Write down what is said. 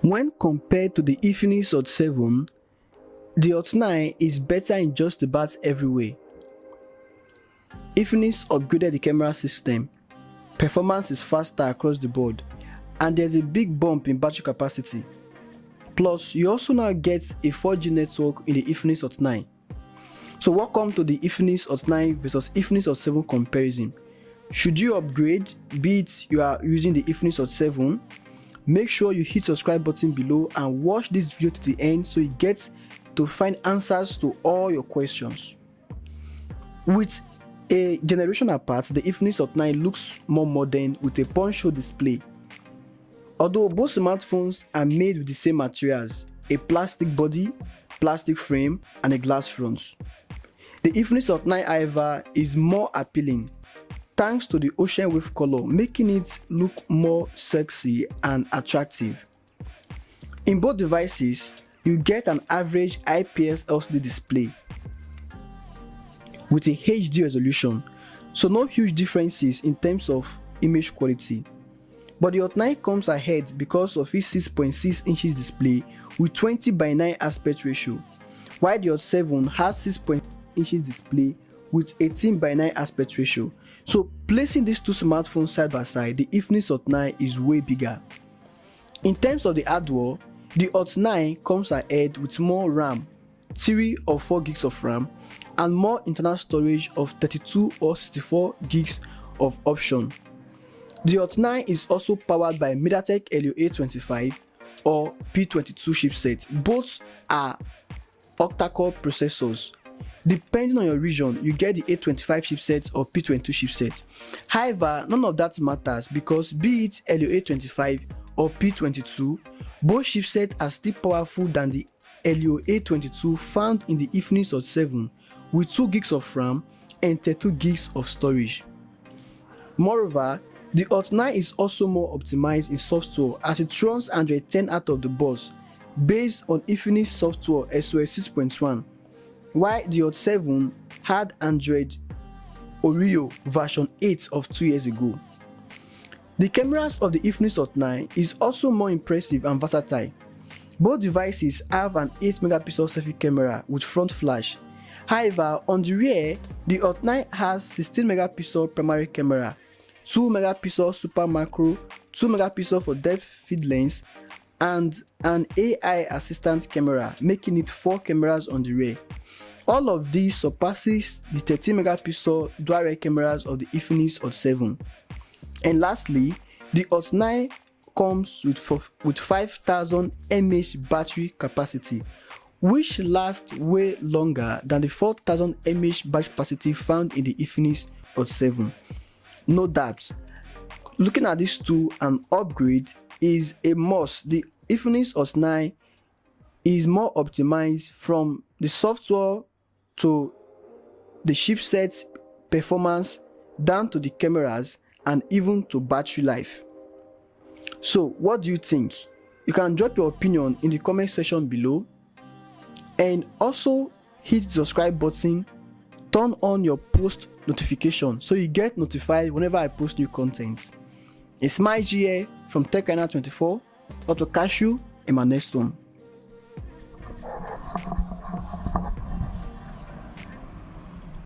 When compared to the Infinix Hot 7, the Hot 9 is better in just about every way. Infinix upgraded the camera system, performance is faster across the board, and there's a big bump in battery capacity. Plus, you also now get a 4G network in the Infinix Hot 9. So welcome to the Infinix Hot 9 versus Infinix Hot 7 comparison. Should you upgrade, be it you are using the Infinix Hot 7, make sure you hit subscribe button below and watch this video to the end so you get to find answers to all your questions. With a generation apart, the Infinix Hot 9 looks more modern with a punch-hole display. Although both smartphones are made with the same materials, a plastic body, plastic frame, and a glass front. The Infinix Hot 9, however, is more appealing thanks to the ocean wave color, making it look more sexy and attractive. In both devices, you get an average IPS LCD display with a HD resolution, so no huge differences in terms of image quality. But the Hot 9 comes ahead because of its 6.6 inches display with 20:9 aspect ratio, while the Hot 7 has 6.6 inches display with 18:9 aspect ratio. So placing these two smartphones side by side, the Infinix Hot 9 is way bigger. In terms of the hardware, the Hot 9 comes ahead with more RAM, 3 or 4 gigs of RAM, and more internal storage of 32 or 64 gigs of option. The Hot 9 is also powered by MediaTek Helio A25 or P22 chipset. Both are octa-core processors. Depending on your region, you get the A25 chipset or P22 chipset. However, none of that matters because be it Helio A25 or P22, both chipsets are still powerful than the Helio A22 found in the Infinix Hot 7 with 2 gigs of RAM and 32 gigs of storage. Moreover, the Hot 9 is also more optimized in software as it runs Android 10 out of the box based on Infinix software SOS 6.1, while the Hot 7 had Android Oreo version 8 of 2 years ago. The cameras of the Infinix Hot 9 is also more impressive and versatile. Both devices have an 8-megapixel selfie camera with front flash. However, on the rear, the Hot 9 has 16-megapixel primary camera, 2-megapixel super macro, 2-megapixel for depth field lens, and an AI assistant camera, making it 4 cameras on the rear. All of these surpasses the 13-megapixel dual rear cameras of the Infinix Hot 7. And lastly, the Hot 9 comes with 5000 mAh battery capacity, which lasts way longer than the 4000 mAh battery capacity found in the Infinix Hot 7. No doubt, looking at these two, an upgrade is a must. The Infinix Hot 9 is more optimized from the software to the chipset performance down to the cameras and even to battery life. So what do you think? You can drop your opinion in the comment section below, and also hit the subscribe button, turn on your post notification so you get notified whenever I post new content. It's my G here from TechIna24. Hope to catch you in my next one.